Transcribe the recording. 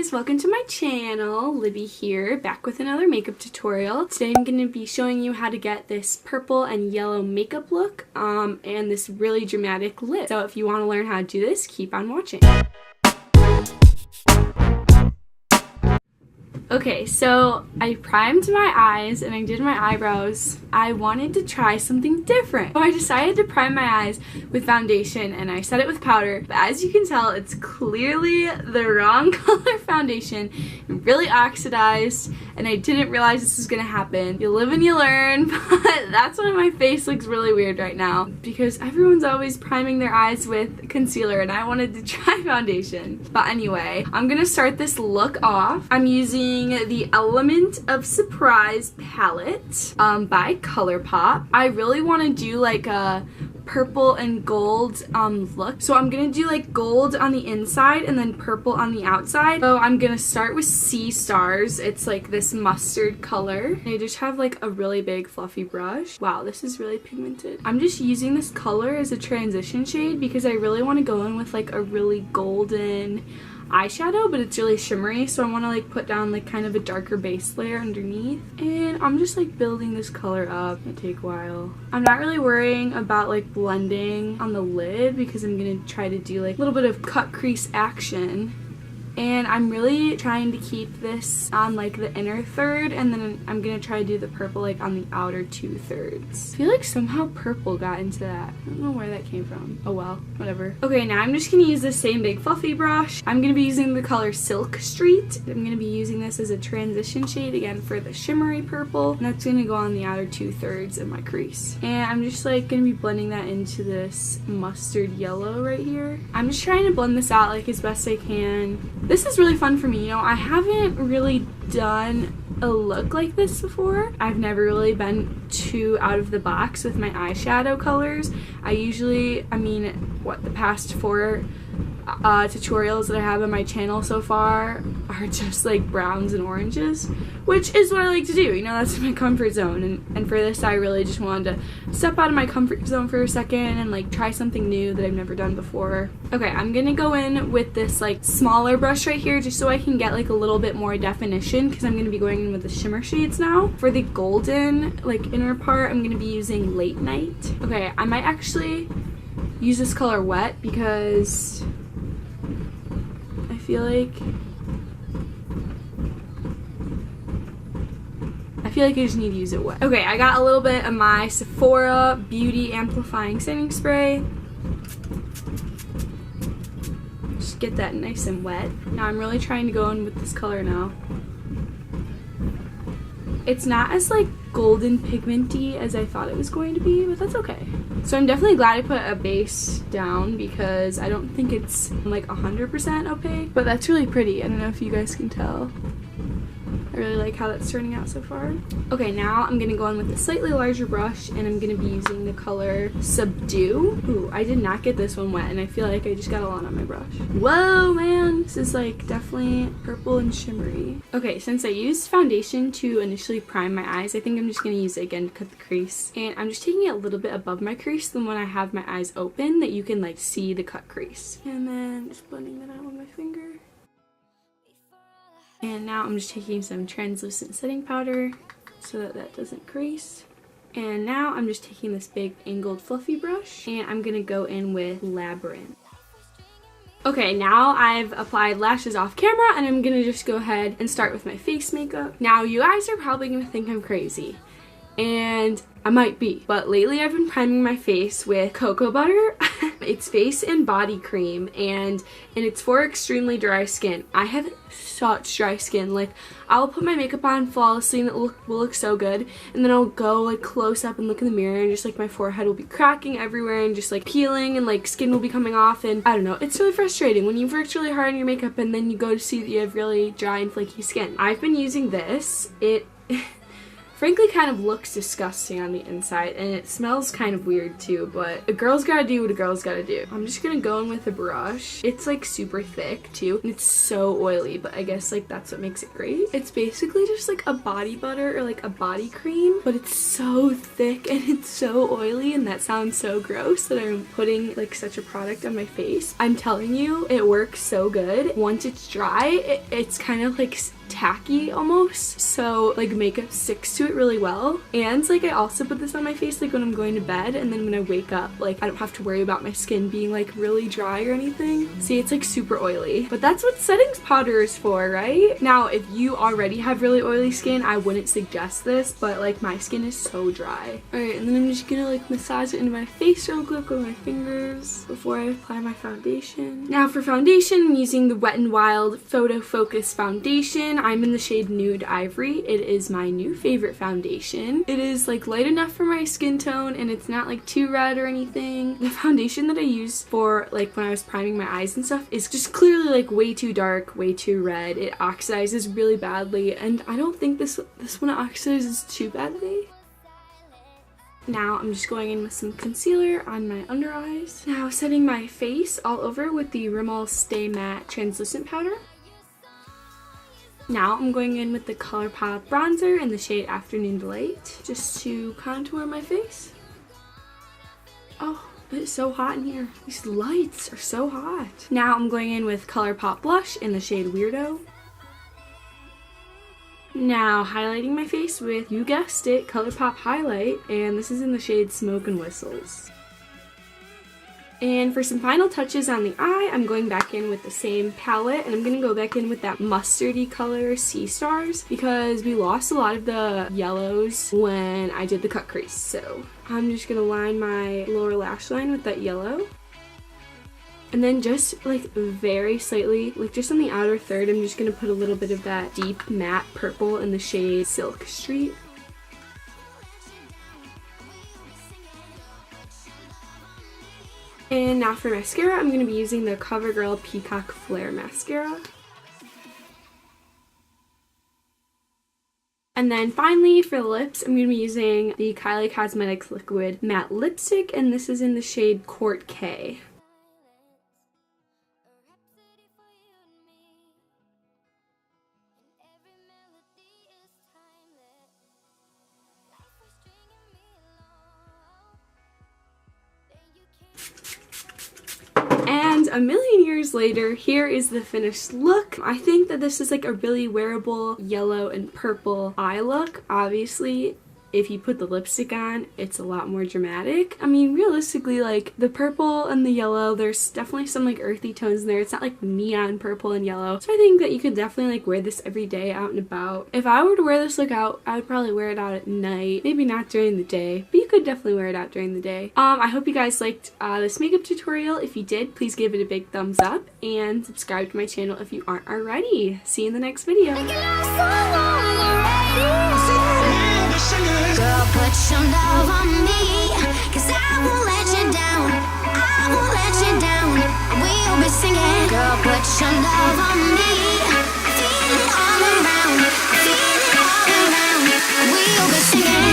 guys, welcome to my channel. Libby here, back with another makeup tutorial. Today I'm going to be showing you how to get this purple and yellow makeup look and this really dramatic lip. So if you want to learn how to do this, keep on watching. Okay, so I primed my eyes and I did my eyebrows. I wanted to try something different. So I decided to prime my eyes with foundation and I set it with powder. But as you can tell, it's clearly the wrong color foundation, really oxidized, and I didn't realize this was gonna happen. You live and you learn, but that's why my face looks really weird right now because everyone's always priming their eyes with concealer and I wanted to try foundation. But anyway, I'm gonna start this look off. I'm using the Element of Surprise palette by ColourPop. I really want to do like a purple and gold look. So I'm gonna do like gold on the inside and then purple on the outside. So I'm gonna start with Sea Stars. It's like this mustard color. I just have like a really big fluffy brush. Wow, this is really pigmented. I'm just using this color as a transition shade because I really want to go in with like a really golden eyeshadow, but it's really shimmery, so I want to like put down like kind of a darker base layer underneath, and I'm just like building this color up. It'll take a while. I'm not really worrying about like blending on the lid because I'm gonna try to do like a little bit of cut crease action, and I'm really trying to keep this on like the inner third, and then I'm gonna try to do the purple like on the outer 2/3. I feel like somehow purple got into that. I don't know where that came from. Oh well, whatever. Okay, now I'm just gonna use the same big fluffy brush. I'm gonna be using the color Silk Street. I'm gonna be using this as a transition shade again for the shimmery purple, and that's gonna go on the outer 2/3 of my crease. And I'm just like gonna be blending that into this mustard yellow right here. I'm just trying to blend this out like as best I can. This is really fun for me, you know, I haven't really done a look like this before. I've never really been too out of the box with my eyeshadow colors. I usually, the past 4 tutorials that I have on my channel so far are just like browns and oranges, which is what I like to do, you know, that's my comfort zone, and for this I really just wanted to step out of my comfort zone for a second and like try something new that I've never done before. Okay, I'm gonna go in with this like smaller brush right here just so I can get like a little bit more definition because I'm gonna be going in with the shimmer shades now. For the golden like inner part, I'm gonna be using Late Night. Okay, I might actually use this color Wet because I feel like I just need to use it wet. Okay, I got a little bit of my Sephora Beauty Amplifying Setting Spray. Just get that nice and wet. Now I'm really trying to go in with this color now. It's not as like golden pigmenty as I thought it was going to be, but that's okay. So I'm definitely glad I put a base down because I don't think it's like 100% opaque, but that's really pretty. I don't know if you guys can tell. I really like how that's turning out so far. Okay, now I'm gonna go in with a slightly larger brush and I'm gonna be using the color Subdue. Ooh, I did not get this one wet and I feel like I just got a lot on my brush. Whoa, man, this is like definitely purple and shimmery. Okay, since I used foundation to initially prime my eyes, I think I'm just gonna use it again to cut the crease. And I'm just taking it a little bit above my crease than when I have my eyes open that you can like see the cut crease. And then just blending that out with my finger. And now I'm just taking some translucent setting powder so that that doesn't crease. And now I'm just taking this big angled fluffy brush and I'm gonna go in with Labyrinth. Okay, now I've applied lashes off camera and I'm gonna just go ahead and start with my face makeup. Now you guys are probably gonna think I'm crazy, and I might be, but lately I've been priming my face with cocoa butter. It's face and body cream, and it's for extremely dry skin. I have such dry skin. Like, I'll put my makeup on flawlessly and it will look so good, and then I'll go like close up and look in the mirror and just like my forehead will be cracking everywhere and just like peeling and like skin will be coming off, and I don't know, it's really frustrating when you've worked really hard on your makeup and then you go to see that you have really dry and flaky skin. I've been using this. frankly kind of looks disgusting on the inside, and it smells kind of weird too, but a girl's gotta do what a girl's gotta do. I'm just gonna go in with a brush. It's like super thick too, and it's so oily, but I guess like that's what makes it great. It's basically just like a body butter or like a body cream, but it's so thick and it's so oily, and that sounds so gross that I'm putting like such a product on my face. I'm telling you, it works so good. Once it's dry, it's kind of like tacky almost, so like makeup sticks to it really well. And like I also put this on my face like when I'm going to bed, and then when I wake up, like I don't have to worry about my skin being like really dry or anything. See, it's like super oily, but that's what settings powder is for, right? Now if you already have really oily skin, I wouldn't suggest this, but like my skin is so dry. Alright, and then I'm just gonna like massage it into my face real quick with my fingers before I apply my foundation. Now for foundation, I'm using the Wet n Wild Photo Focus foundation. I'm in the shade Nude Ivory. It is my new favorite foundation. It is like light enough for my skin tone, and it's not like too red or anything. The foundation that I used for like when I was priming my eyes and stuff is just clearly like way too dark, way too red. It oxidizes really badly, and I don't think this one oxidizes too badly. Now I'm just going in with some concealer on my under eyes. Now setting my face all over with the Rimmel Stay Matte Translucent Powder. Now I'm going in with the ColourPop bronzer in the shade Afternoon Delight, just to contour my face. Oh, it's so hot in here. These lights are so hot. Now I'm going in with ColourPop blush in the shade Weirdo. Now highlighting my face with, you guessed it, ColourPop highlight, and this is in the shade Smoke and Whistles. And for some final touches on the eye, I'm going back in with the same palette, and I'm going to go back in with that mustardy color Sea Stars, because we lost a lot of the yellows when I did the cut crease. So I'm just going to line my lower lash line with that yellow. And then just like very slightly, like just on the outer third, I'm just going to put a little bit of that deep matte purple in the shade Silk Street. And now for mascara, I'm going to be using the CoverGirl Peacock Flare Mascara. And then finally for the lips, I'm going to be using the Kylie Cosmetics Liquid Matte Lipstick, and this is in the shade Court K. And a million years later, here is the finished look. I think that this is like a really wearable yellow and purple eye look. Obviously, if you put the lipstick on, it's a lot more dramatic. I mean, realistically, like the purple and the yellow, there's definitely some like earthy tones in there. It's not like neon purple and yellow. So I think that you could definitely like wear this every day out and about. If I were to wear this look out, I would probably wear it out at night. Maybe not during the day, but you could definitely wear it out during the day. I hope you guys liked this makeup tutorial. If you did, please give it a big thumbs up and subscribe to my channel if you aren't already. See you in the next video. Girl, put your love on me, 'cause I won't let you down. I won't let you down. We'll be singing. Girl, put your love on me. Feel it all around. Feel it all around. We'll be singing.